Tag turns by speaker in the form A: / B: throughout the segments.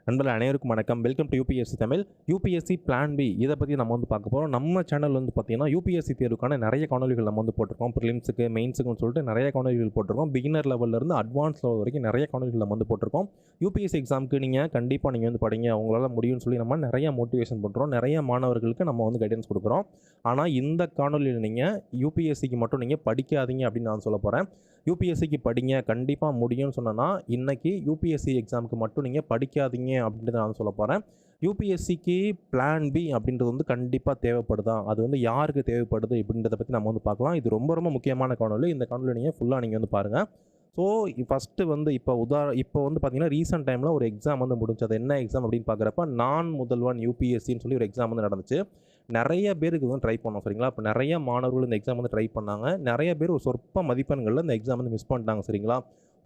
A: நண்பர்கள் அனைவருக்கும் வணக்கம். Welcome to UPSC Tamil. UPSC Plan B இதை பற்றி நம்ம பார்க்க போகிறோம். நம்ம சேனல் பார்த்தீங்கன்னா UPSC தேர்வுக்கான நிறைய காணொலிகள் நம்ம போட்டிருக்கோம். ப்ரிலிம்ஸுக்கு மெயின்ஸுக்குன்னு சொல்லிட்டு நிறைய காணொலிகள் போட்டிருக்கோம். பிகினர் லெவலிருந்து அட்வான்ஸ் லெவல் வரைக்கும் நிறைய காணொலிகள் நம்ம போட்டிருக்கோம். UPSC எக்ஸாமுக்கு நீங்கள் கண்டிப்பாக நீங்கள் படிங்க, உங்களால் முடியும்னு சொல்லி நம்ம நிறைய மோட்டிவேஷன் பண்ணுறோம். நிறைய மாணவர்களுக்கு நம்ம கைடன்ஸ் கொடுக்குறோம். ஆனால் இந்த காணொலியில் நீங்கள் UPSCக்கு மட்டும் நீங்கள் படிக்காதீங்க அப்படின்னு நான் சொல்ல போகிறேன். UPSCக்கு படிங்க, கண்டிப்பாக முடியும்னு சொன்னேன்னா இன்றைக்கி UPSC எக்ஸாமுக்கு மட்டும் நீங்கள் படிக்காதீங்க அப்படின்றத நான் சொல்ல போகிறேன். UPSCக்கு Plan B அப்படின்றது கண்டிப்பாக தேவைப்படுதா, அது யாருக்கு தேவைப்படுது அப்படின்றத பற்றி நம்ம பார்க்கலாம். இது ரொம்ப ரொம்ப முக்கியமான காணொலி. இந்த காணொலி நீங்கள் ஃபுல்லாக நீங்கள் பாருங்கள். ஸோ ஃபஸ்ட்டு இப்போ பார்த்தீங்கன்னா ரீசெண்ட் டைமில் ஒரு எக்ஸாம் முடிஞ்சது. என்ன எக்ஸாம் அப்படின்னு பார்க்குறப்ப நான் முதல்வன் UPSCன்னு சொல்லி ஒரு எக்ஸாம் நடந்துச்சு. நிறைய பேருக்கு ட்ரை பண்ணோம், சரிங்களா. இப்போ நிறைய மாணவர்கள் இந்த எக்ஸாம் ட்ரை பண்ணாங்க. நிறைய பேர் ஒரு சொற்ப மதிப்பெண்களில் இந்த எக்ஸாம் மிஸ் பண்ணிட்டாங்க, சரிங்களா.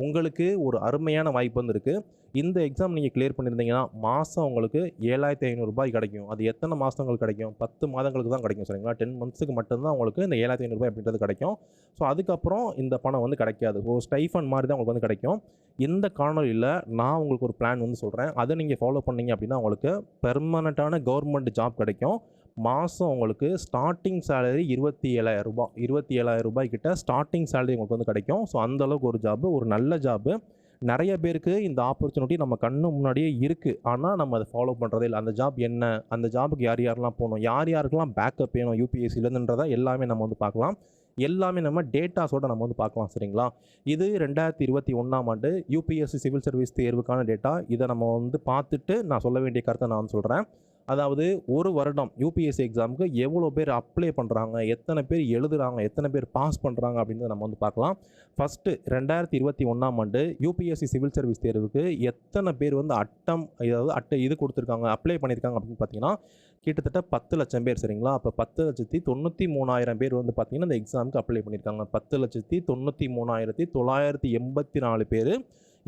A: உங்களுக்கு ஒரு அருமையான வாய்ப்பு இருக்குது. இந்த எக்ஸாம் நீங்கள் கிளியர் பண்ணியிருந்தீங்கன்னா மாதம் உங்களுக்கு 7500 ரூபாய் கிடைக்கும். அது எத்தனை மாதங்களுக்கு கிடைக்கும்? 10 மாதங்களுக்கு தான் கிடைக்கும், சரிங்களா. 10 மந்த்ஸுக்கு மட்டும்தான் உங்களுக்கு இந்த 7500 ரூபாய் அப்படின்றது கிடைக்கும். ஸோ அதுக்கப்புறம் இந்த பணம் கிடைக்காது. ஸ்டைஃபன் மாதிரி தான் உங்களுக்கு கிடைக்கும். இந்த காணொலியில் நான் உங்களுக்கு ஒரு பிளான் சொல்கிறேன். அதை நீங்கள் ஃபாலோ பண்ணீங்க அப்படின்னா உங்களுக்கு பெர்மனண்ட்டான கவர்மெண்ட் ஜாப் கிடைக்கும். மாதம் உங்களுக்கு ஸ்டார்டிங் சேலரி 27,000 ரூபாய், 27,000 ரூபாய் கிட்ட ஸ்டார்டிங் சேலரி உங்களுக்கு கிடைக்கும். ஸோ அந்தளவுக்கு ஒரு ஜாப்பு, ஒரு நல்ல ஜாப்பு. நிறைய பேருக்கு இந்த ஆப்பர்ச்சுனிட்டி நம்ம கண்ணு முன்னாடியே இருக்குது. ஆனால் நம்ம அதை ஃபாலோ பண்ணுறதே இல்லை. அந்த ஜாப் என்ன, அந்த ஜாபுக்கு யார் யாரெல்லாம் போகணும், யாருக்கெல்லாம் பேக்கப் வேணும் UPSCலேருந்துன்றதை எல்லாமே நம்ம பார்க்கலாம். எல்லாமே நம்ம டேட்டாஸோடு நம்ம பார்க்கலாம், சரிங்களா. இது 2021ஆம் ஆண்டு UPSC சிவில் சர்வீஸ் தேர்வுக்கான டேட்டா. இதை நம்ம பார்த்துட்டு நான் சொல்ல வேண்டிய கருத்தை நான் சொல்கிறேன். அதாவது ஒரு வருடம் UPSC எக்ஸாமுக்கு எவ்வளோ பேர் அப்ளை பண்ணுறாங்க, எத்தனை பேர் எழுதுகிறாங்க, எத்தனை பேர் பாஸ் பண்ணுறாங்க அப்படின்றத நம்ம பார்க்கலாம். ஃபஸ்ட்டு 2021ஆம் ஆண்டு UPSC சிவில் சர்வீஸ் தேர்வுக்கு எத்தனை பேர் இது கொடுத்துருக்காங்க, அப்ளை பண்ணியிருக்காங்க அப்படின்னு பார்த்தீங்கன்னா கிட்டத்தட்ட 10 லட்சம் பேர், சரிங்களா. அப்போ 10,93,000 பேர் பார்த்தீங்கன்னா இந்த எக்ஸாமுக்கு அப்ளை பண்ணியிருக்காங்க. 10,93,984 பேர்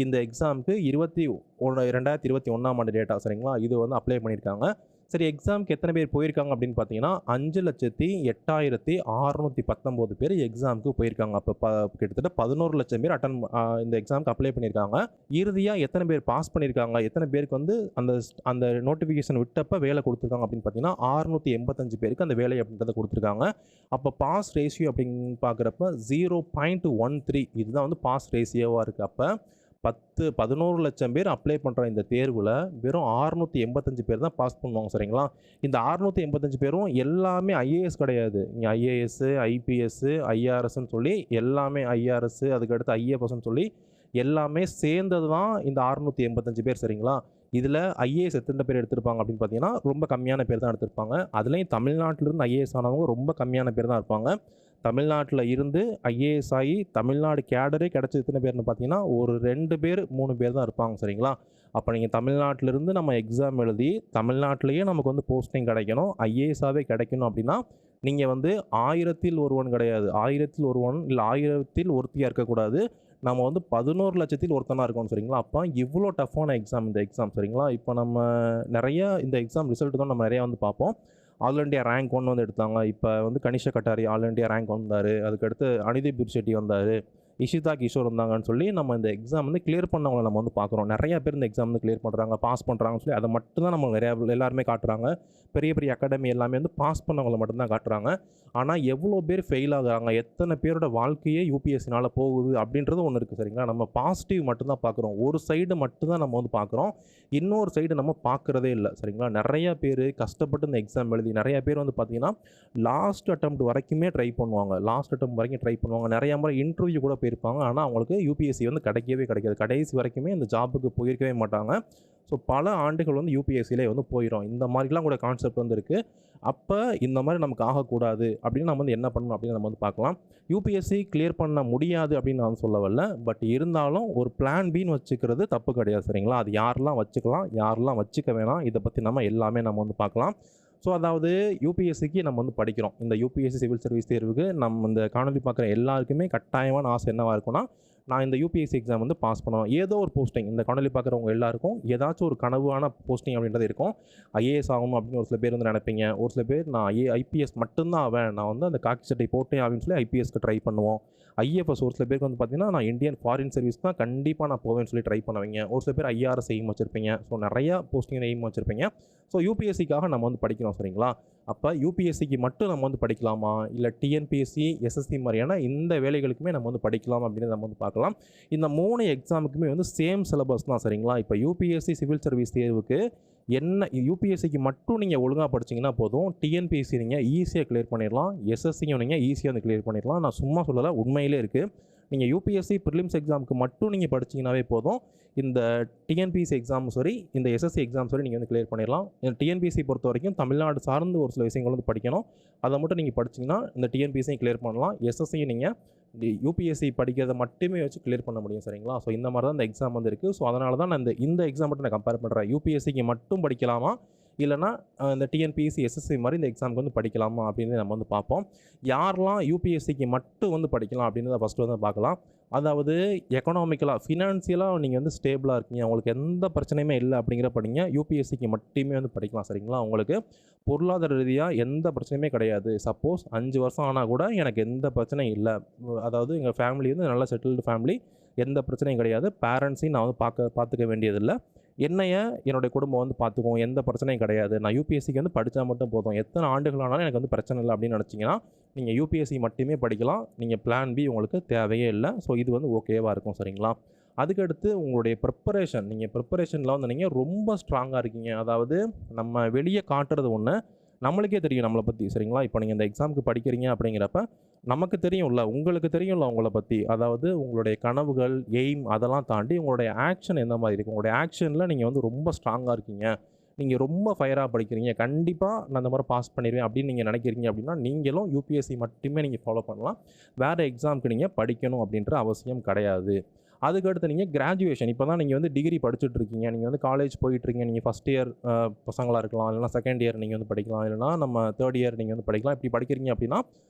A: இந்த எக்ஸாமுக்கு 2021ஆம் ஆண்டு டேட்டா, சரிங்களா. இது அப்ளை பண்ணியிருக்காங்க. சரி, எக்ஸாமுக்கு எத்தனை பேர் போயிருக்காங்க அப்படின்னு பார்த்தீங்கன்னா 5,08,619 பேர் எக்ஸாமுக்கு போயிருக்காங்க. அப்போ கிட்டத்தட்ட 11 லட்சம் பேர் இந்த எக்ஸாமுக்கு அப்ளை பண்ணியிருக்காங்க. இறுதியாக எத்தனை பேர் பாஸ் பண்ணியிருக்காங்க, எத்தனை பேருக்கு அந்த நோட்டிஃபிகேஷன் விட்டப்போ வேலை கொடுத்துருக்காங்க அப்படின்னு பார்த்தீங்கன்னா 685 பேருக்கு அந்த வேலை அப்படின்றத கொடுத்துருக்காங்க. அப்போ பாஸ் ரேஷியோ அப்படின்னு பார்க்குறப்ப 0.13 இதுதான் பாஸ் ரேஷியோவாக இருக்குது. அப்போ 11 லட்சம் பேர் அப்ளை பண்ணுற இந்த தேர்வில் வெறும் 685 பேர் தான் பாஸ் பண்ணுவாங்க, சரிங்களா. இந்த 685 பேரும் எல்லாமே IAS கிடையாது. இங்கே IAS, IPS, IRSன்னு சொல்லி எல்லாமே, IRS அதுக்கடுத்து IFSன்னு சொல்லி எல்லாமே சேர்ந்தது தான் இந்த 685 பேர், சரிங்களா. இதில் IAS எத்தனை பேர் எடுத்திருப்பாங்க அப்படின்னு பார்த்தீங்கன்னா ரொம்ப கம்மியான பேர் தான் எடுத்திருப்பாங்க. அதுலேயும் தமிழ்நாட்டிலிருந்து IAS ஆனவங்க ரொம்ப கம்மியான பேர் தான் இருப்பாங்க. தமிழ்நாட்டில் இருந்து IAS ஆகி தமிழ்நாடு கேடரே கிடச்சி எத்தனை பேர்னு பார்த்தீங்கன்னா ஒரு 2 பேர் 3 பேர் தான் இருப்பாங்க, சரிங்களா. அப்போ நீங்கள் தமிழ்நாட்டிலிருந்து நம்ம எக்ஸாம் எழுதி தமிழ்நாட்டிலேயே நமக்கு போஸ்டிங் கிடைக்கணும், IAS-ஆகவே கிடைக்கணும் அப்படின்னா நீங்கள் 1000-ல் ஒருவன் கிடையாது, 1000-ல் ஒருவன் இல்லை 1000-ல் ஒருத்தியாக இருக்கக்கூடாது. நம்ம 11 லட்சத்தில் ஒருத்தனாக இருக்கணும், சரிங்களா. அப்போ இவ்வளோ டஃப்பான எக்ஸாம் இந்த எக்ஸாம், சரிங்களா. இப்போ நம்ம நிறைய இந்த எக்ஸாம் ரிசல்ட் தான் நம்ம நிறையா பார்ப்போம். ஆல் இண்டியா ரேங்க் 1 எடுத்தாங்க. இப்போ கனிஷா கட்டாரி ஆல் இண்டியா ரேங்க் வந்தார். அதுக்கடுத்து அனிதீப் பிர்ஷெட்டி வந்தார், இஷிதா கிஷோர் வந்தாங்கன்னு சொல்லி நம்ம இந்த எக்ஸாம் கிளியர் பண்ணவங்களை நம்ம பார்க்குறோம். நிறையா பேர் இந்த எக்ஸாம் கிளியர் பண்ணுறாங்க, பாஸ் பண்ணுறாங்கன்னு சொல்லி அதை மட்டும்தான் நம்ம எல்லாருமே காட்டுறாங்க. பெரிய பெரிய அகாடமி எல்லாமே பாஸ் பண்ணவங்களை மட்டும்தான் காட்டுறாங்க. ஆனால் எவ்வளோ பேர் ஃபெயில் ஆகுறாங்க, எத்தனை பேரோட வாழ்க்கையே UPSCனால் போகுது அப்படின்றது ஒன்று இருக்குது, சரிங்களா. நம்ம பாசிட்டிவ் மட்டும்தான் பார்க்குறோம், ஒரு சைடு மட்டும்தான் நம்ம பார்க்குறோம், இன்னொரு சைடு நம்ம பார்க்குறதே இல்லை, சரிங்களா. நிறைய பேர் கஷ்டப்பட்டு இந்த எக்ஸாம் எழுதி நிறைய பேர் பார்த்தீங்கன்னா லாஸ்ட் அட்டெம்ப்ட் வரைக்குமே ட்ரை பண்ணுவாங்க, நிறைய முறை இன்டர்வியூ கூட போயிருப்பாங்க. ஆனால் அவங்களுக்கு UPSC கிடைக்கவே கிடைக்காது. கடைசி வரைக்குமே இந்த ஜாபுக்கு போயிருக்கவே மாட்டாங்க. ஸோ பல ஆண்டுகள் UPSCயிலே போயிடும். இந்த மாதிரிலாம் கூட கான்செப்ட் இருக்குது. அப்போ இந்த மாதிரி நமக்கு ஆகக்கூடாது அப்படின்னு நம்ம என்ன பண்ணணும் அப்படின்னு நம்ம பார்க்கலாம். UPSC கிளியர் பண்ண முடியாது அப்படின்னு நான் சொல்ல வரல. பட் இருந்தாலும் ஒரு Plan Bன்னு வச்சுக்கிறது தப்பு கிடையாது, சரிங்களா. அது யாரெல்லாம் வச்சுக்கலாம், யாரெல்லாம் வச்சுக்க வேணாம், இதை பற்றி நம்ம எல்லாமே நம்ம பார்க்கலாம். ஸோ அதாவது UPSCக்கு நம்ம படிக்கிறோம். இந்த UPSC சிவில் சர்வீஸ் தேர்வுக்கு நம்ம இந்த காணொலி பார்க்குற எல்லாருக்குமே கட்டாயமான ஆசை என்னவாக இருக்குன்னா, நான் இந்த UPSC எக்ஸாம் பாஸ் பண்ணணும். ஏதோ ஒரு போஸ்டிங், இந்த காணொலி பார்க்குறவங்க எல்லாருக்கும் ஏதாச்சும் ஒரு கனவான போஸ்டிங் அப்படின்றது இருக்கும். IAS ஆகணும் அப்படின்னு ஒரு சில பேர் நினைப்பீங்க. ஒரு சில பேர் நான் IPS மட்டும்தான் ஆவேன், நான் அந்த காக்கி சட்டை போட்டேன் அப்படின்னு சொல்லி IPSக்கு ட்ரை பண்ணுவோம். ஐஎஃப்எஸ் ஒரு சில பேருக்கு வந்து பார்த்தீங்கன்னா, நான் இந்தியன் ஃபாரின் சர்வீஸ் தான் கண்டிப்பாக நான் போவேன்னு சொல்லி ட்ரை பண்ணுவீங்க. ஒரு சில பேர் ஐஆர்எஸ் எய்ம் வச்சிருப்பீங்க. ஸோ நிறையா போஸ்டிங் எய்ம் வச்சிருப்பீங்க. ஸோ யூபிஎஸ்சிக்காக நம்ம வந்து படிக்கிறோம் சரிங்களா? அப்போ யூபிஎஸ்சிக்கு மட்டும் நம்ம வந்து படிக்கலாமா? இல்லை டிஎன்பிஎஸ்சி, எஸ்எஸ்சி மாதிரியான இந்த வேலைகளுக்குமே நம்ம வந்து படிக்கலாம் அப்படின்னு நம்ம வந்து பார்க்கலாம். இந்த 3 எக்ஸாமுக்குமே வந்து சேம் சிலபஸ் தான் சரிங்களா? இப்போ யூபிஎஸ்சி சிவில் சர்வீஸ் தேர்வுக்கு என்ன யூபிஎஸ்சிக்கு மட்டும் நீங்கள் ஒழுங்காக படிச்சிங்கன்னா போதும். டிஎன்பிஎஸ்சி நீங்கள் ஈஸியாக கிளியர் பண்ணிடலாம். எஸ்எஸ்சியும் நீங்கள் ஈஸியாக வந்து கிளியர் பண்ணிடலாம். நான் சும்மா சொல்லலை, உண்மையிலே இருக்குது. நீங்கள் யூபிஎஸ்சி ப்ரிலிம்ஸ் எக்ஸாமுக்கு மட்டும் நீங்கள் படிச்சிங்கனாவே போதும். இந்த டிஎன்பிஎஸ்சி எக்ஸாம் சரி, இந்த எஸ்எஸ்சி எக்ஸாம் சரி நீங்கள் வந்து கிளியர் பண்ணிடலாம். இந்த டிஎன்பிஎஸ்சி பொறுத்த வரைக்கும் தமிழ்நாடு சார்ந்து ஒரு சில விஷயங்கள் வந்து படிக்கணும். அதை மட்டும் நீங்கள் படிச்சிங்கன்னா இந்த டிஎன்பிஎஸ்சியும் கிளியர் பண்ணலாம். எஸ்எஸ்சியும் நீங்கள் யூபிஎஸ்சி படிக்கிறத மட்டுமே வச்சு கிளியர் பண்ண முடியும் சரிங்களா? ஸோ இந்த மாதிரி தான் இந்த எக்ஸாம் வந்து இருக்குது. ஸோ அதனால தான் நான் இந்த எக்ஸாம் மட்டும் நான் கம்பேர் பண்ணுறேன். யூபிஎஸ்சிக்கு மட்டும் படிக்கலாமா, இல்லைனா இந்த டிஎன்பிஎஸ்சி, எஸ்எஸ்சி மாதிரி இந்த எக்ஸாமுக்கு வந்து படிக்கலாமா அப்படின்னு நம்ம வந்து பார்ப்போம். யாரெல்லாம் யூபிஎஸ்சிக்கு மட்டும் வந்து படிக்கலாம் அப்படின்னு ஃபஸ்ட்டு வந்து பார்க்கலாம். அதாவது எக்கனாமிக்கலாக, ஃபினான்சியலாக நீங்கள் வந்து ஸ்டேபிளாக இருக்கீங்க, உங்களுக்கு எந்த பிரச்சனையுமே இல்லை அப்படிங்கிற படிங்க, யூபிஎஸ்சிக்கு மட்டுமே வந்து படிக்கலாம் சரிங்களா? உங்களுக்கு பொருளாதார ரீதியாக எந்த பிரச்சனையுமே கிடையாது. சப்போஸ் 5 வருஷம் ஆனால் கூட எனக்கு எந்த பிரச்சனையும் இல்லை, அதாவது எங்கள் ஃபேமிலி வந்து நல்ல செட்டில்டு ஃபேமிலி, எந்த பிரச்சனையும் கிடையாது, பேரண்ட்ஸையும் நான் வந்து பார்த்துக்க வேண்டியதில்லை, என்னைய என்னுடைய குடும்பம் வந்து பார்த்துக்கும், எந்த பிரச்சனையும் கிடையாது, நான் யூபிஎஸ்சிக்கு வந்து படித்தா மட்டும் போதும், எத்தனை ஆண்டுகள் ஆனாலும் எனக்கு வந்து பிரச்சனை இல்லை அப்படின்னு நினச்சிங்கன்னா நீங்கள் யூபிஎஸ்சி மட்டுமே படிக்கலாம். நீங்கள் பிளான் பி உங்களுக்கு தேவையே இல்லை. ஸோ இது வந்து ஓகேவாக இருக்கும் சரிங்களா? அதுக்கடுத்து உங்களுடைய ப்ரிப்பரேஷன், நீங்கள் ப்ரிப்பரேஷனில் வந்து நீங்கள் ரொம்ப ஸ்ட்ராங்காக இருக்கீங்க. அதாவது நம்ம வெளியே காட்டுறது ஒன்று, நம்மளுக்கே தெரியும் நம்மளை பற்றி சரிங்களா? இப்போ நீங்கள் இந்த எக்ஸாமுக்கு படிக்கிறீங்க அப்படிங்கிறப்ப நமக்கு தெரியும்ல, உங்களுக்கு தெரியும்ல உங்களை பற்றி. அதாவது உங்களுடைய கனவுகள், எய்ம் அதெல்லாம் தாண்டி உங்களுடைய ஆக்ஷன் எந்த மாதிரி இருக்குது, உங்களுடைய ஆக்ஷனில் நீங்கள் வந்து ரொம்ப ஸ்ட்ராங்காக இருக்கீங்க, நீங்கள் ரொம்ப ஃபயராக படிக்கிறீங்க, கண்டிப்பாக நான் இந்த மாதிரி பாஸ் பண்ணிடுவேன் அப்படின்னு நீங்கள் நினைக்கிறீங்க அப்படின்னா நீங்களும் யூபிஎஸ்சி மட்டுமே நீங்கள் ஃபாலோ பண்ணலாம். வேறு எக்ஸாமுக்கு நீங்கள் படிக்கணும் அப்படின்ற அவசியம் கிடையாது. அதுக்கடுத்து நீங்கள் கிராஜுவேஷன், இப்போ தான் நீங்கள் வந்து டிகிரி படிச்சுட்ருக்கீங்க, நீங்கள் வந்து காலேஜ் போயிட்டுருக்கீங்க, நீங்கள் ஃபஸ்ட் இயர் பசங்களாக இருக்கலாம், இல்லைனா செகண்ட் இயர் நீங்கள் வந்து படிக்கலாம், இல்லைனா நம்ம தேர்ட் இயர் நீங்கள் வந்து படிக்கலாம். இப்படி படிக்கிறீங்க அப்படின்னா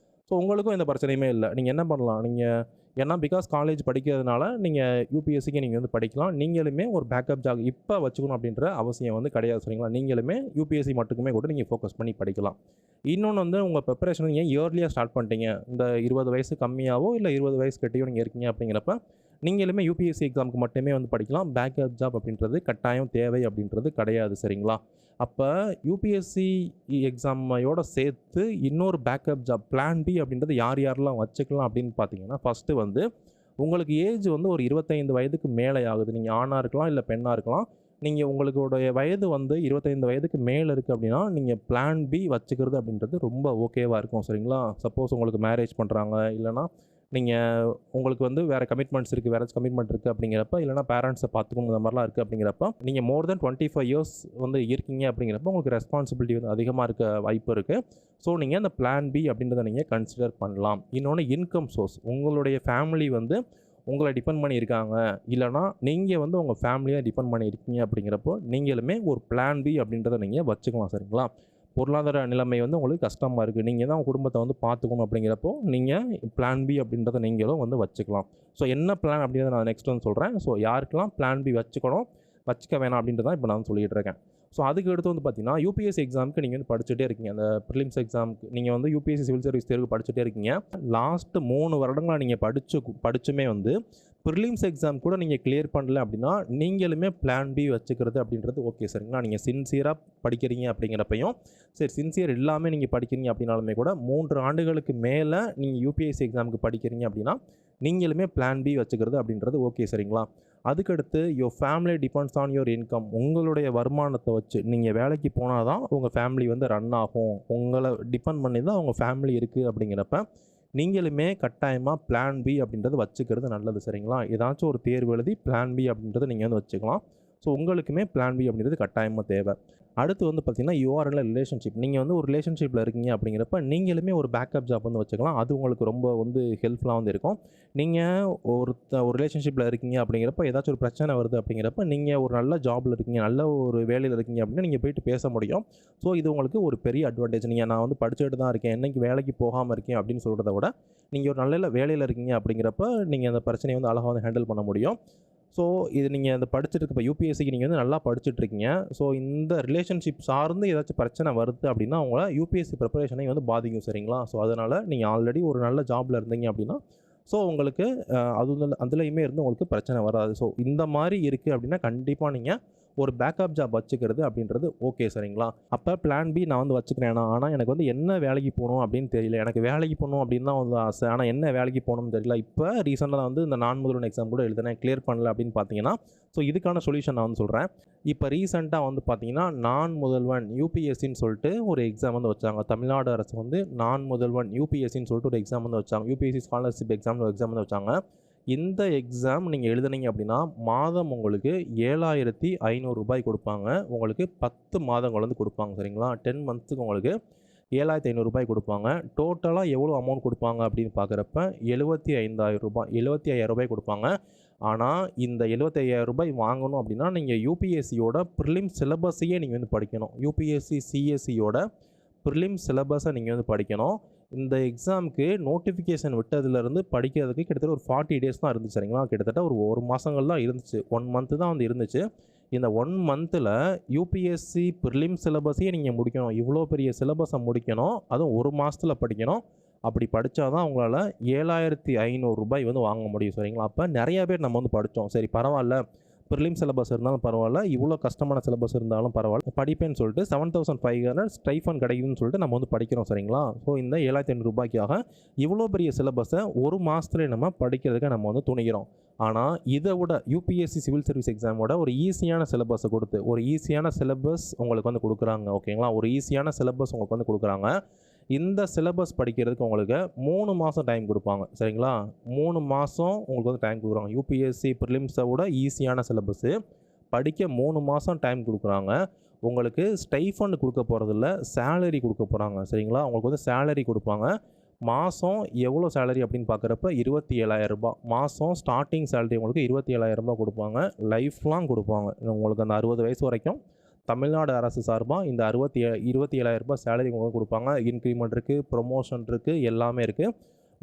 A: ஸோ உங்களுக்கும் எந்த பிரச்சனையுமே இல்லை. நீங்கள் என்ன பண்ணலாம், நீங்கள் ஏன்னா பிகாஸ் காலேஜ் படிக்கிறதுனால நீங்கள் யூபிஎஸ்சிக்கு நீங்கள் வந்து படிக்கலாம். நீங்களுமே ஒரு பேக்கப் ஜாப் இப்போ வச்சுக்கணும் அப்படின்ற அவசியம் வந்து கிடையாது சரிங்களா? நீங்களுமே யூபிஎஸ்சி மட்டுக்குமே கூட நீங்கள் ஃபோக்கஸ் பண்ணி படிக்கலாம். இன்னொன்று வந்து உங்கள் ப்ரிப்பரேஷன் நீங்கள் இயர்லியாக ஸ்டார்ட் பண்ணிட்டீங்க, இந்த 20 வயசு கம்மியாகவோ இல்லை 20 வயசு கட்டியோ நீங்கள் இருக்கீங்க அப்படிங்கிறப்ப நீங்களுமே யூபிஎஸ்சி எக்ஸாமுக்கு மட்டுமே வந்து படிக்கலாம். பேக்கப் ஜாப் அப்படின்றது கட்டாயம் தேவை அப்படின்றது கிடையாது சரிங்களா? அப்போ யூபிஎஸ்சி எக்ஸாமையோடு சேர்த்து இன்னொரு பேக்கப் ஜாப் பிளான் பி அப்படின்றது யார் யாரெல்லாம் வச்சுக்கலாம் அப்படின்னு பார்த்தீங்கன்னா, ஃபஸ்ட்டு வந்து உங்களுக்கு ஏஜ் வந்து ஒரு 25 வயதுக்கு மேலே ஆகுது. நீங்கள் ஆணாக இருக்கலாம், இல்லை பெண்ணாக இருக்கலாம். நீங்கள் உங்களுடைய வயது வந்து 25 வயதுக்கு மேலே இருக்குது அப்படின்னா நீங்கள் பிளான் பி வச்சுக்கிறது அப்படின்றது ரொம்ப ஓகேவாக இருக்கும் சரிங்களா? சப்போஸ் உங்களுக்கு மேரேஜ் பண்ணுறாங்க, இல்லைனா நீங்கள் உங்களுக்கு வந்து வேறு கமிட்மெண்ட்ஸ் இருக்குது, வேறு கமிட்மெண்ட் இருக்குது அப்படிங்கிறப்ப, இல்லைனா பேரண்ட்ஸை பார்த்துக்கணும் இந்த மாதிரிலாம் இருக்குது அப்படிங்கிறப்ப, நீங்கள் மோர் தென் 25 இயர்ஸ் வந்து இருக்கீங்க அப்படிங்கிறப்ப உங்களுக்கு ரெஸ்பான்சிபிலிட்டி வந்து அதிகமாக இருக்க வாய்ப்பு இருக்குது. ஸோ நீங்கள் அந்த பிளான் பி அப்படின்றத நீங்கள் கன்சிடர் பண்ணலாம். இன்னொன்று இன்கம் சோர்ஸ், உங்களுடைய ஃபேமிலி வந்து உங்களை டிபெண்ட் பண்ணி இருக்காங்க, இல்லைனா நீங்கள் வந்து உங்கள் ஃபேமிலியை டிபெண்ட் பண்ணி இருக்கீங்க அப்படிங்கிறப்போ நீங்களுமே ஒரு பிளான் பி அப்படின்றத நீங்கள் வச்சுக்கலாம் சரிங்களா? பொருளாதார நிலைமை வந்து உங்களுக்கு கஷ்டமாக இருக்குது, நீங்கள் தான் உங்கள் குடும்பத்தை வந்து பார்த்துக்கணும் அப்படிங்கிறப்போ நீங்கள் பிளான் பி அப்படின்றத நீங்களும் வந்து வச்சுக்கலாம். ஸோ என்ன பிளான் அப்படின்றத நான் நெக்ஸ்ட் வந்து சொல்கிறேன். ஸோ யாருக்கெல்லாம் பிளான் பி வச்சுக்கணும், வச்சுக்க வேணாம் அப்படின்றத இப்போ நான் சொல்லிகிட்டு இருக்கேன். ஸோ அதுக்கு அடுத்து வந்து பார்த்தீங்கன்னா, யூபிஎஸ்சி எக்ஸாமுக்கு நீங்கள் வந்து படிச்சுட்டே இருக்கீங்க. அந்த ப்ரிலிம்ஸ் எக்ஸாமுக்கு நீங்கள் வந்து யூபிஎஸ்சி சிவில் சர்வீஸ் தேர்வு படிச்சுட்டே இருக்கீங்க. லாஸ்ட்டு 3 வருடங்களாக நீங்கள் படிச்சுமே வந்து ப்ரிலிம்ஸ் எக்ஸாம் கூட நீங்கள் கிளியர் பண்ணல அப்படின்னா நீங்களுமே பிளான் பி வச்சுக்கிறது அப்படின்றது ஓகே சரிங்களா? நீங்கள் சின்சியராக படிக்கிறீங்க அப்படிங்கிறப்பையும் சரி, சின்சியர் இல்லாமல் நீங்கள் படிக்கிறீங்க அப்படின்னாலுமே கூட 3 ஆண்டுகளுக்கு மேலே நீங்கள் யூபிஎஸ்சி எக்ஸாமுக்கு படிக்கிறீங்க அப்படின்னா நீங்களுமே பிளான் பி வச்சுக்கிறது அப்படின்றது ஓகே சரிங்களா? அதுக்கடுத்து your family depends on your income, உங்களுடைய வருமானத்தை வச்சு நீங்கள் வேலைக்கு போனால் தான் உங்கள் ஃபேமிலி வந்து ரன் ஆகும், உங்களை டிபெண்ட் பண்ணி தான் உங்கள் ஃபேமிலி இருக்குது அப்படிங்கிறப்ப நீங்களுமே கட்டாயமாக பிளான் பி அப்படின்றது வச்சுக்கிறது நல்லது சரிங்களா? ஏதாச்சும் ஒரு தேர்வு எழுதி பிளான் பி அப்படின்றத நீங்கள் வந்து வச்சுக்கலாம். ஸோ உங்களுக்குமே பிளான் பி அப்படின்றது கட்டாயமாக தேவை. அடுத்து வந்து பார்த்திங்கன்னா யூஆர்எல்ல ரிலேஷன்ஷிப், நீங்கள் வந்து ஒரு ரிலேஷன்ஷிப்பில் இருக்கீங்க அப்படிங்கிறப்ப நீங்களுமே ஒரு பேக்கப் ஜாப் வந்து வச்சுக்கலாம். அது உங்களுக்கு ரொம்ப வந்து ஹெல்ப்ஃபுல்லாக வந்து இருக்கும். நீங்கள் ஒரு ரிலேஷன்ஷிப்பில் இருக்கீங்க அப்படிங்கிறப்ப ஏதாச்சும் ஒரு பிரச்சனை வருது அப்படிங்கிறப்ப நீங்கள் ஒரு நல்ல ஜாபில் இருக்கீங்க, நல்ல ஒரு வேலையில் இருக்கீங்க அப்படின்னா நீங்கள் போயிட்டு பேச முடியும். ஸோ இது உங்களுக்கு ஒரு பெரிய அட்வான்டேஜ். நீங்கள் நான் வந்து படிச்சுட்டு தான் இருக்கேன், என்னைக்கு வேலைக்கு போகாமல் இருக்கேன் அப்படின்னு சொல்கிறத விட நீங்கள் ஒரு நல்ல வேலையில் இருக்கீங்க அப்படிங்கிறப்ப நீங்கள் அந்த பிரச்சனையை வந்து அழகாக வந்து ஹேண்டில் பண்ண முடியும். ஸோ இது நீங்கள் அந்த படிச்சுட்டு இப்போ யூபிஎஸ்சிக்கு நீங்கள் வந்து நல்லா படிச்சுட்ருக்கீங்க. ஸோ இந்த ரிலேஷன்ஷிப் சார்ந்து ஏதாச்சும் பிரச்சனை வருது அப்படின்னா உங்களை யூபிஎஸ்சி ப்ரிப்பரேஷனை வந்து பாதிக்கும் சரிங்களா? ஸோ அதனால் நீங்கள் ஆல்ரெடி ஒரு நல்ல ஜாபில் இருந்தீங்க அப்படின்னா ஸோ உங்களுக்கு அதுலேயுமே இருந்து உங்களுக்கு பிரச்சனை வராது. ஸோ இந்த மாதிரி இருக்குது அப்படின்னா கண்டிப்பாக நீங்கள் ஒரு பேக்கப் ஜாப் வச்சுக்கிறது அப்படின்றது ஓகே சரிங்களா. அப்போ பிளான் பி நான் வந்து வச்சுக்கிறேன். ஆனால் எனக்கு வந்து என்ன வேலைக்கு போகணும் அப்படின்னு தெரியல. எனக்கு வேலைக்கு போகணும் அப்படின்னு தான் வந்து ஆசை. ஆனால் என்ன வேலைக்கு போகணும்னு தெரியல. இப்போ ரீசெண்டாக வந்து இந்த நான் முதல்வன் எக்ஸாம் கூட எழுதுனேன், கிளியர் பண்ணல அப்படின்னு பார்த்தீங்கன்னா, ஸோ இதுக்கான சொல்யூஷன் நான் வந்து சொல்கிறேன். இப்போ ரீசெண்டாக வந்து பார்த்தீங்கன்னா நான் முதல்வன் யூபிஎஸ்சின்னு சொல்லிட்டு ஒரு எக்ஸாம் வந்து வச்சாங்க. தமிழ்நாடு அரசு வந்து நான் முதல்வன் யூபிஎஸ்சின்னு சொல்லிட்டு ஒரு எக்ஸாம் வந்து வச்சாங்க. யூபிஎஸ்சி ஸ்காலர்ஷிப் எக்ஸாம்னு ஒரு எக்ஸாம் வந்து வச்சாங்க. இந்த எக்ஸாம் நீங்கள் எழுதுனீங்க அப்படின்னா மாதம் உங்களுக்கு 7,500 ரூபாய் கொடுப்பாங்க. உங்களுக்கு 10 மாதங்கள் வந்து கொடுப்பாங்க சரிங்களா. 10 மந்த்ஸுக்கு உங்களுக்கு 7,500 ரூபாய் கொடுப்பாங்க. டோட்டலாக எவ்வளோ அமௌண்ட் கொடுப்பாங்க அப்படின்னு பார்க்குறப்ப 75,000 ரூபாய் 75,000 ரூபாய் கொடுப்பாங்க. ஆனால் இந்த 75,000 ரூபாய் வாங்கணும் அப்படின்னா நீங்கள் யூபிஎஸ்சியோட ப்ரிலிம் சிலபஸையே நீங்கள் வந்து படிக்கணும். யூபிஎஸ்சி சிஎஸ்சியோட ப்ரிலிம் சிலபஸை நீங்கள் வந்து படிக்கணும். இந்த எக்ஸாமுக்கு நோட்டிஃபிகேஷன் விட்டதுலேருந்து படிக்கிறதுக்கு கிட்டத்தட்ட ஒரு 40 டேஸ் தான் இருந்துச்சு சரிங்களா. கிட்டத்தட்ட ஒரு மாதங்கள் தான் இருந்துச்சு. 1 மந்த்து தான் வந்து இருந்துச்சு. இந்த 1 மந்தில் யூபிஎஸ்சி ப்ரிலிம் சிலபஸையே நீங்கள் முடிக்கணும். இவ்வளோ பெரிய சிலபஸை முடிக்கணும். அதுவும் ஒரு மாதத்தில் படிக்கணும். அப்படி படித்தா தான் உங்களால் 7,500 ரூபாய் வந்து வாங்க முடியும் சரிங்களா. அப்போ நிறையா பேர் நம்ம வந்து படித்தோம். சரி பரவாயில்ல, ப்ரிலிம் சிலபஸ் இருந்தாலும் பரவாயில்ல, இவ்வளோ கஷ்டமான சிலபஸ் இருந்தாலும் பரவாயில்ல, படிப்பேன்னு சொல்லிட்டு 7,500 ஸ்டைஃபன் கிடைக்குதுன்னு சொல்லிட்டு நம்ம வந்து படிக்கிறோம் சரிங்களா. ஸோ இந்த 7,500 ரூபாய்க்காக இவ்வளோ பெரிய சிலபஸை ஒரு மாதத்துலேயே நம்ம படிக்கிறதுக்கு நம்ம வந்து துணிகிறோம். ஆனால் இதை விட யூபிஎஸ்சி சிவில் சர்வீஸ் எக்ஸாமோட ஒரு ஈஸியான சிலபஸை கொடுத்து ஒரு ஈஸியான சிலபஸ் உங்களுக்கு வந்து கொடுக்குறாங்க ஓகேங்களா. ஒரு ஈஸியான சிலபஸ் உங்களுக்கு வந்து கொடுக்குறாங்க. இந்த சிலபஸ் படிக்கிறதுக்கு உங்களுக்கு 3 மாதம் டைம் கொடுப்பாங்க சரிங்களா. 3 மாதம் உங்களுக்கு வந்து டைம் கொடுக்குறாங்க. யூபிஎஸ்சி ப்ரிலிம்ஸை விட ஈஸியான சிலபஸ்ஸு படிக்க 3 மாதம் டைம் கொடுக்குறாங்க. உங்களுக்கு ஸ்டைஃபண்ட் கொடுக்க போகிறதில்ல, சேலரி கொடுக்க போகிறாங்க சரிங்களா. உங்களுக்கு வந்து சேலரி கொடுப்பாங்க. மாதம் எவ்வளோ சேலரி அப்படின்னு பார்க்குறப்ப 27,000 ரூபாய். மாதம் ஸ்டார்டிங் சேலரி உங்களுக்கு 27,000 ரூபாய் கொடுப்பாங்க. லைஃப் லாங் கொடுப்பாங்க. உங்களுக்கு அந்த 60 வயசு வரைக்கும் தமிழ்நாடு அரசு சார்பாக இந்த 27,000 ரூபாய் சேலரி உங்களுக்கு கொடுப்பாங்க. இன்க்ரிமெண்ட் இருக்குது, ப்ரொமோஷன் இருக்குது, எல்லாமே இருக்குது.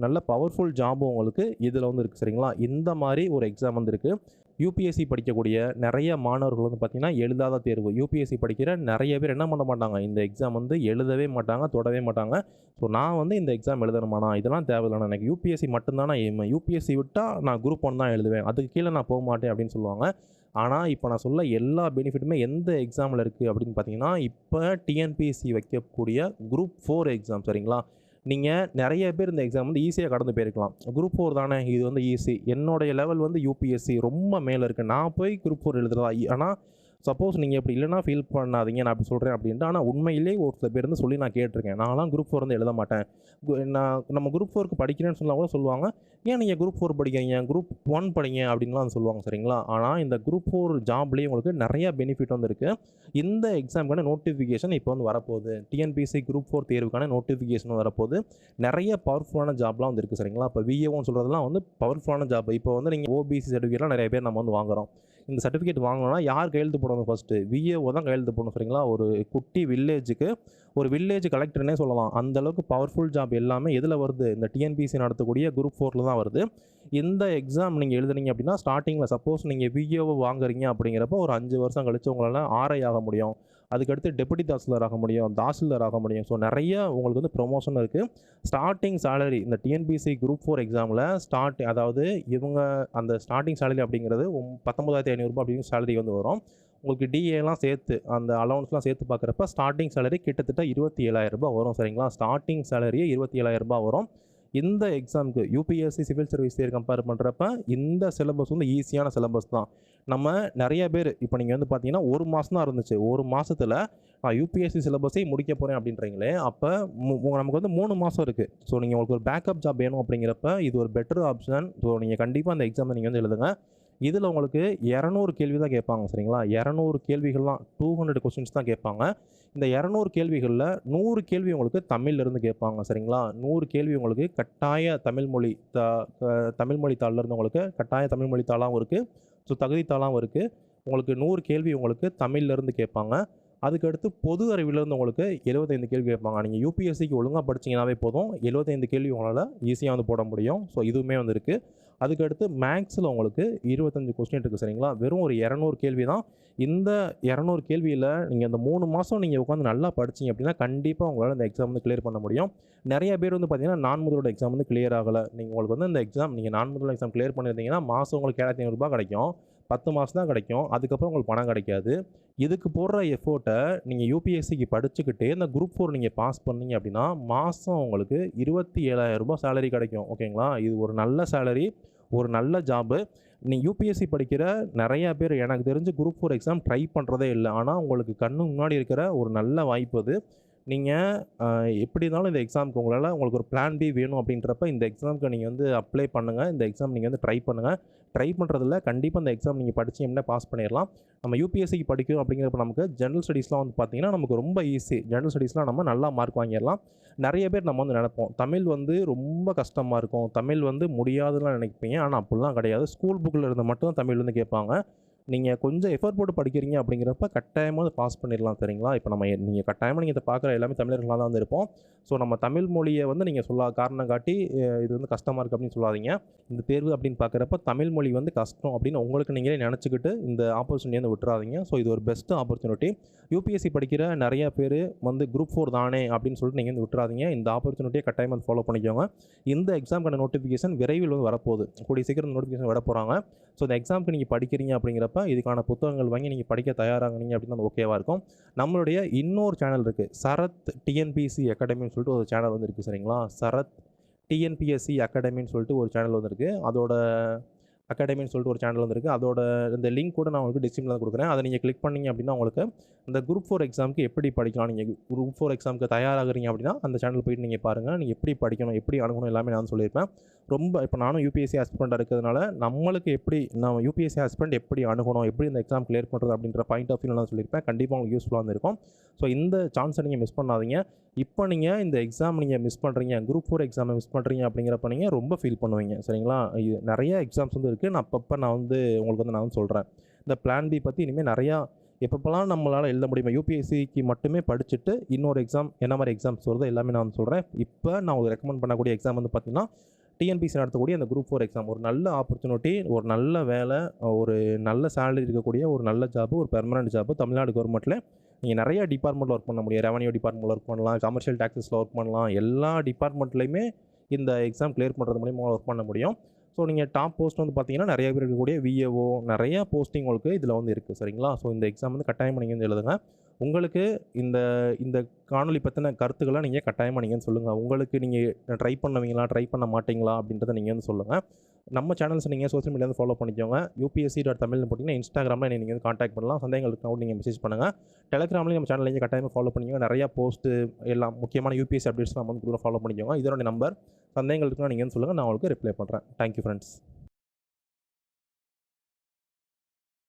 A: நல்ல பவர்ஃபுல் ஜாபும் உங்களுக்கு இதில் வந்து இருக்குது சரிங்களா. இந்த மாதிரி ஒரு எக்ஸாம் வந்து இருக்குது. யூபிஎஸ்சி படிக்கக்கூடிய நிறைய மாணவர்கள் வந்து பார்த்திங்கன்னா எழுதாத தேர்வு. யூபிஎஸ்சி படிக்கிற நிறைய பேர் என்ன பண்ண மாட்டாங்க, இந்த எக்ஸாம் வந்து எழுதவே மாட்டாங்க, தொடவே மாட்டாங்க. ஸோ நான் வந்து இந்த எக்ஸாம் எழுதணுமாண்ணா, இதெல்லாம் தேவையில்லைண்ணா, எனக்கு யூபிஎஸ்சி மட்டும்தானா எய்ம், யூபிஎஸ்சி விட்டால் நான் குரூப் 1 தான் எழுதுவேன், அதுக்கு கீழே நான் போக மாட்டேன் அப்படின்னு சொல்லுவாங்க. ஆனால் இப்போ நான் சொல்ல எல்லா பெனிஃபிட்டுமே எந்த எக்ஸாமில் இருக்குது அப்படின்னு பார்த்தீங்கன்னா, இப்போ டிஎன்பிஎஸ்சி வைக்கக்கூடிய குரூப் 4 எக்ஸாம் சரிங்களா. நீங்கள் நிறைய பேர் இந்த எக்ஸாம் வந்து ஈஸியாக கடந்து போயிருக்கலாம். குரூப் 4 தானே, இது வந்து ஈஸி, என்னுடைய லெவல் வந்து யூபிஎஸ்சி ரொம்ப மேலே இருக்குது, நான் போய் குரூப் 4 எழுதுறதா. ஆனால் சப்போஸ் நீங்கள் இப்படி இல்லைனா ஃபீல் பண்ணாதீங்க, நான் அப்படி சொல்கிறேன் அப்படின்ட்டு. ஆனால் உண்மையிலே ஒரு சில பேர் வந்து சொல்லி நான் கேட்டிருக்கேன், நான்லாம் குரூப் 4 வந்து எழுத மாட்டேன், நம்ம குரூப் 4க்கு படிக்கிறேன்னு சொன்னால் கூட சொல்லுவாங்க, ஏன் நீங்கள் குரூப் 4 படிக்கிறீங்க, குரூப் 1 படிங்க அப்படின்லாம் வந்து சொல்லுவாங்க சரிங்களா. ஆனால் இந்த குரூப் 4 ஜாப்லேயே உங்களுக்கு நிறையா பெனிஃபிட் வந்து இருக்குது. இந்த எக்ஸாமுக்கான நோட்டிஃபிகேஷன் இப்போ வந்து வரப்போகுது. டிஎன்பிஎஸ்சி குரூப் 4 தேர்வுக்கான நோட்டிஃபிகேஷன் வரப்போகுது. நிறைய பவர்ஃபுல்லான ஜாப்லாம் வந்து இருக்குது சரிங்களா. இப்போ விஏஓன்னு சொல்கிறதுலாம் வந்து பவர்ஃபுல்லான ஜாப். இப்போ வந்து நீங்கள் ஓபிசி சர்டிஃபிகேட்லாம் நிறைய பேர் நம்ம வந்து வாங்குகிறோம். இந்த சர்டிஃபிகேட் வாங்கணும்னா யார் கையெழுத்து போடணும், ஃபஸ்ட்டு விஏஓ தான் கையெழுத்து போடணும் சரிங்களா. ஒரு குட்டி வில்லேஜுக்கு ஒரு வில்லேஜ் கலெக்டர்னே சொல்லலாம். அந்தளவுக்கு பவர்ஃபுல் ஜாப் எல்லாமே எதில் வருது, இந்த டிஎன்பிஎஸ்சி நடத்தக்கூடிய குரூப் 4 தான் வருது. இந்த எக்ஸாம் நீங்கள் எழுதுனீங்க அப்படின்னா ஸ்டார்டிங்கில் சப்போஸ் நீங்கள் விஏஓ வாங்குறீங்க அப்படிங்கிறப்போ ஒரு 5 வருஷம் கழித்து உங்களால் ஆர்ஐ ஆக முடியும், அதுக்கடுத்து டெபுட்டி தாசில்தார் ஆக முடியும், தாசில்தார் ஆக முடியும். ஸோ நிறைய உங்களுக்கு வந்து ப்ரொமோஷன் இருக்குது. ஸ்டார்டிங் சேலரி இந்த டிஎன்பிஎஸ்சி குரூப் 4 எக்ஸாமில் அதாவது இவங்க அந்த ஸ்டார்டிங் சேலரி அப்படிங்கிறது 19,500 ரூபாய் அப்படிங்கிற சேலரி வந்து வரும். உங்களுக்கு டிஏலாம் சேர்த்து அந்த அலௌன்ஸ்லாம் சேர்த்து பார்க்குறப்ப ஸ்டார்டிங் சேலரி கிட்டத்தட்ட 27,000 ரூபாய் வரும் சரிங்களா. ஸ்டார்டிங் சேலரியே 27,000 ரூபாய் வரும். இந்த எக்ஸாமுக்கு யூபிஎஸ்சி சிவில் சர்வீஸ் கம்பேர் பண்ணுறப்ப இந்த சிலபஸ் வந்து ஈஸியான சிலபஸ் தான். நம்ம நிறைய பேர் இப்போ நீங்கள் வந்து பார்த்தீங்கன்னா ஒரு மாதம் தான் இருந்துச்சு, ஒரு மாதத்தில் நான் யூபிஎஸ்சி சிலபஸை முடிக்க போகிறேன் அப்படின்றீங்களே, அப்போ நமக்கு வந்து 3 மாதம் இருக்குது. ஸோ நீங்கள் உங்களுக்கு ஒரு பேக்கப் ஜாப் வேணும் அப்படிங்கிறப்ப இது ஒரு பெட்டர் ஆப்ஷன். ஸோ நீங்கள் கண்டிப்பாக அந்த எக்ஸாமை நீங்கள் வந்து எழுதுங்க. இதில் உங்களுக்கு 200 கேள்வி தான் கேட்பாங்க சரிங்களா. 200 கேள்விகள்லாம் 200 கொஸ்டின்ஸ் தான் கேட்பாங்க. இந்த 200 கேள்விகளில் 100 கேள்வி உங்களுக்கு தமிழ்லேருந்து கேட்பாங்க சரிங்களா. 100 கேள்வி உங்களுக்கு கட்டாய தமிழ்மொழி தமிழ்மொழி தாளிலேருந்து உங்களுக்கு கட்டாய தமிழ்மொழி தாளாகவும் இருக்குது, ஸோ தகுதி தாளாகவும் இருக்குது. உங்களுக்கு 100 கேள்வி உங்களுக்கு தமிழ்லேருந்து கேட்பாங்க. அதுக்கடுத்து பொது அறிவிலேருந்து உங்களுக்கு 75 கேள்வி கேட்பாங்க. நீங்கள் யூபிஎஸ்சிக்கு ஒழுங்காக படிச்சிங்கனாவே போதும், 75 கேள்வி உங்களால் ஈஸியாக வந்து போட முடியும். ஸோ இதுவுமே வந்து இருக்குது. அதுக்கடுத்து மேக்ஸில் உங்களுக்கு 25 கொஸ்டின் இருக்குது சரிங்களா. வெறும் ஒரு 200 கேள்வி தான். இந்த 200 கேள்வியில் நீங்கள் இந்த 3 மாதம் நீங்கள் உட்காந்து நல்லா படிச்சிங்க அப்படின்னா கண்டிப்பாக உங்களால் இந்த எக்ஸாம் வந்து கிளியர் பண்ண முடியும். நிறைய பேர் வந்து பார்த்தீங்கன்னா நான்முதலோட எக்ஸாம் வந்து கிளியர் ஆகலை. உங்களுக்கு வந்து இந்த எக்ஸாம் நீங்கள் நான்முதல் எக்ஸாம் கிளியர் பண்ணியிருந்தீங்கன்னா மாதம் உங்களுக்கு 7500 ரூபாய் கிடைக்கும். 10 மாதம் தான் கிடைக்கும். அதுக்கப்புறம் உங்களுக்கு பணம் கிடைக்காது. இதுக்கு போடுற எஃபோர்ட்டை நீங்கள் யூபிஎஸ்சிக்கு படிச்சுக்கிட்டே இந்த குரூப் 4 நீங்கள் பாஸ் பண்ணீங்க அப்படின்னா மாதம் உங்களுக்கு 27,000 ரூபாய் சேலரி கிடைக்கும். ஓகேங்களா. இது ஒரு நல்ல சேலரி, ஒரு நல்ல ஜாபு. நீங்கள் யூபிஎஸ்சி படிக்கிற நிறையா பேர் எனக்கு தெரிஞ்சு குரூப் 4 எக்ஸாம் ட்ரை பண்ணுறதே இல்லை. ஆனால் உங்களுக்கு கண்ணு முன்னாடி இருக்கிற ஒரு நல்ல வாய்ப்பு அது. நீங்கள் எப்படி இருந்தாலும் இந்த எக்ஸாமுக்கு உங்களுக்கு ஒரு பிளான் பி வேணும் அப்படின்றப்ப இந்த எக்ஸாமுக்கு நீங்கள் வந்து அப்ளை பண்ணுங்கள். இந்த எக்ஸாம் நீங்கள் வந்து ட்ரை பண்ணுங்கள். ட்ரை பண்ணுறதில்ல கண்டிப்பாக இந்த எக்ஸாம் நீங்கள் படிச்சீங்கன்னா பாஸ் பண்ணிடலாம். நம்ம யூபிஎஸ்சிக்கு படிக்கணும் அப்படிங்கிறப்ப நமக்கு ஜென்ரல் ஸ்டடீஸ்லாம் வந்து பார்த்திங்கன்னா நமக்கு ரொம்ப ஈஸி. ஜென்ரல் ஸ்டடீஸ்லாம் நம்ம நல்லா மார்க் வாங்கிடலாம். நிறைய பேர் நம்ம வந்து நினைப்போம் தமிழ் வந்து ரொம்ப கஷ்டமாக இருக்கும், தமிழ் வந்து முடியாதுன்னு நினைப்பீங்க. ஆனால் அப்படிலாம் கிடையாது. ஸ்கூல் புக்கில் இருந்து மட்டும் தமிழ் வந்து கேட்பாங்க. நீங்கள் கொஞ்சம் எஃபர்ட் போட்டு படிக்கிறீங்க அப்படிங்கிறப்ப கட்டாயமாக அதை பாஸ் பண்ணிடலாம் சரிங்களா. இப்போ நீங்கள் கட்டாயமாக நீங்கள் இதை பார்க்குற எல்லாமே தமிழர்களாக தான் வந்து இருப்போம். ஸோ நம்ம தமிழ் மொழியை வந்து நீங்கள் காரணம் காட்டி இது வந்து கஷ்டமாக இருக்குது அப்படின்னு சொல்லாதீங்க. இந்த தேர்வு அப்படின்னு பார்க்குறப்ப தமிழ் மொழி வந்து கஷ்டம் அப்படின்னு உங்களுக்கு நீங்களே நினச்சிக்கிட்டு இந்த ஆப்பர்ச்சுனிட்டி வந்து விட்டுறாதீங்க. ஸோ இது ஒரு பெஸ்ட்டு ஆப்பர்ச்சுனிட்டி. யூபிஎஸ்சி படிக்கிற நிறைய பேர் வந்து குரூப் 4 தானே அப்படின்னு சொல்லிட்டு நீங்கள் வந்து விட்டுறாதீங்க. இந்த ஆப்பர்ச்சுனிட்டியை கட்டாயமாக வந்து ஃபாலோ பண்ணிக்கோங்க. இந்த எக்ஸாமுக்கான நோட்டிஃபிகேஷன் விரைவில் வந்து வரப்போகுது. கூடிய சீக்கிரம் நோட்டிஃபிகேஷன் விட போகிறாங்க. ஸோ இந்த எக்ஸாமுக்கு நீங்கள் படிக்கிறீங்க அப்படிங்கிறப்ப இதுக்கான புத்தகங்கள் வாங்கி நீங்கள் படிக்க தயாராகினீங்க அப்படின்னா அது ஓகேவாக இருக்கும். நம்மளுடைய இன்னொரு சேனல் இருக்குது, சரத் டிஎன்பிஎஸ்சி அகாடமின்னு சொல்லிட்டு ஒரு சேனல் வந்து இருக்குது சரிங்களா. சரத் டிஎன்பிஎஸ்சி அகாடமின்னு சொல்லிட்டு ஒரு சேனல் வந்துருக்கு. அதோட அகாடமின்னு சொல்லிட்டு ஒரு சேனல் வந்துருக்கு. அதோட இந்த லிங்க் கூட நான் உங்களுக்கு டிஸ்கிரிப்ஷனில் கொடுக்குறேன். அதை நீங்கள் கிளிக் பண்ணிங்க அப்படின்னா உங்களுக்கு இந்த குரூப் 4 எக்ஸாமுக்கு எப்படி படிக்கலாம், நீங்கள் குரூப் 4 எக்ஸாமுக்கு தயாராகிறீங்க அப்படின்னா அந்த சேனல் போய்ட்டு நீங்கள் பாருங்கள். நீங்கள் எப்படி படிக்கணும், எப்படி அணுகணும் எல்லாமே நான் சொல்லியிருப்பேன். ரொம்ப இப்போ நானும் யூபிஎஸ்சி ஆஸ்பிரண்டாக இருக்கிறதுனால நம்மளுக்கு எப்படி நம்ம யூபிஎஸ்சி ஆஸ்பிரண்ட் எப்படி அணுகணும், எப்படி இந்த எக்ஸாம் கிளியர் பண்ணுறது அப்படின்ற பாயிண்ட் ஆஃப் வியூ நான் சொல்லியிருப்பேன். கண்டிப்பாக உங்களுக்கு யூஸ்ஃபுல்லாக இருக்கும். ஸோ இந்த சான்ஸை நீங்கள் மிஸ் பண்ணாதீங்க. இப்போ நீங்கள் இந்த எக்ஸாம் நீங்கள் மிஸ் பண்ணுறீங்க, குரூப் 4 எக்ஸாமை மிஸ் பண்ணுறீங்க அப்படிங்கிறப்ப நீங்கள் ரொம்ப ஃபீல் பண்ணுவீங்க சரிங்களா. இது நிறைய எக்ஸாம்ஸ் வந்து இருக்குது. நான் வந்து உங்களுக்கு வந்து நான் சொல்கிறேன். இந்த பிளான் பி பற்றி இனிமேல் நிறையா எப்பப்போலாம் நம்மளால் எழுத முடியுமா, யூபிஎஸ்சிக்கு மட்டுமே படிச்சுட்டு இன்னொரு எக்ஸாம் என்ன மாதிரி எக்ஸாம்ஸ் வருது எல்லாமே நான் வந்து சொல்கிறேன். இப்போ நான் உங்களுக்கு ரெக்கமெண்ட் பண்ணக்கூடிய எக்ஸாம் வந்து பார்த்திங்கன்னா டிஎன்பிஎஸ்சி நடத்தக்கூடிய அந்த குரூப் 4 எக்ஸாம். ஒரு நல்ல ஆப்பர்ச்சுனிட்டி, ஒரு நல்ல வேலை, ஒரு நல்ல சேலரி இருக்கக்கூடிய ஒரு நல்ல ஜாப்பு, ஒரு பெர்மனன்ட் ஜாப்பு. தமிழ்நாடு கவர்மெண்ட்டில் நீங்கள் நிறைய டிபார்ட்மெண்ட்டில் ஒர்க் பண்ண முடியும். ரெவன்யூ டிபார்ட்மெண்ட்டில் ஒர்க் பண்ணலாம், கமர்ஷியல் டேக்ஸஸில் ஒர்க் பண்ணலாம். எல்லா டிபார்ட்மெண்ட்லையுமே இந்த எக்ஸாம் கிளியர் பண்ணுறது மூலியமாக ஒர்க் பண்ண முடியும். ஸோ நீங்கள் டாப் போஸ்ட் வந்து பார்த்தீங்கன்னா நிறைய பேர் இருக்கக்கூடிய விஏஓ நிறைய போஸ்டிங் உங்களுக்கு இதில் வந்து இருக்குது சரிங்களா. ஸோ இந்த எக்ஸாம் வந்து கட்டாயமாக நீங்கள் வந்து எழுதுங்க. உங்களுக்கு இந்த இந்த காணொலி பற்றின கருத்துக்களை நீங்கள் கட்டாயமாக நீங்கள் சொல்லுங்கள். உங்களுக்கு நீங்கள் ட்ரை பண்ணுவீங்களா, ட்ரை பண்ண மாட்டிங்களா அப்படின்றத நீங்கள் வந்து சொல்லுங்கள். நம்ம சேனல்ஸ் நீங்கள் சோஷியல் மீடியாவில் ஃபாலோ பண்ணிக்கோங்க. UPSC.tamilனு போட்டிங்கன்னா இன்ஸ்டாகிராமில் நீங்கள் வந்து காண்டாக்ட் பண்ணலாம். சந்தேகங்கள் இருக்கணும் நீங்கள் மெசேஜ் பண்ணுங்கள். டெலிகிராம்லேயும் நம்ம சேனல் நீங்கள் கட்டாயமாக ஃபாலோ பண்ணிக்கோங்க. நிறையா போஸ்ட்டு எல்லாம் முக்கியமான UPSC அப்டேட்ஸ் நம்ம வந்து ஃபாலோ பண்ணிக்கோங்க. இதோட நம்பர் சந்தேகங்கள் இருக்குன்னா நீங்கள் வந்து சொல்லுங்கள், நான் உங்களுக்கு ரிப்ளை பண்ணுறேன். Thank you friends.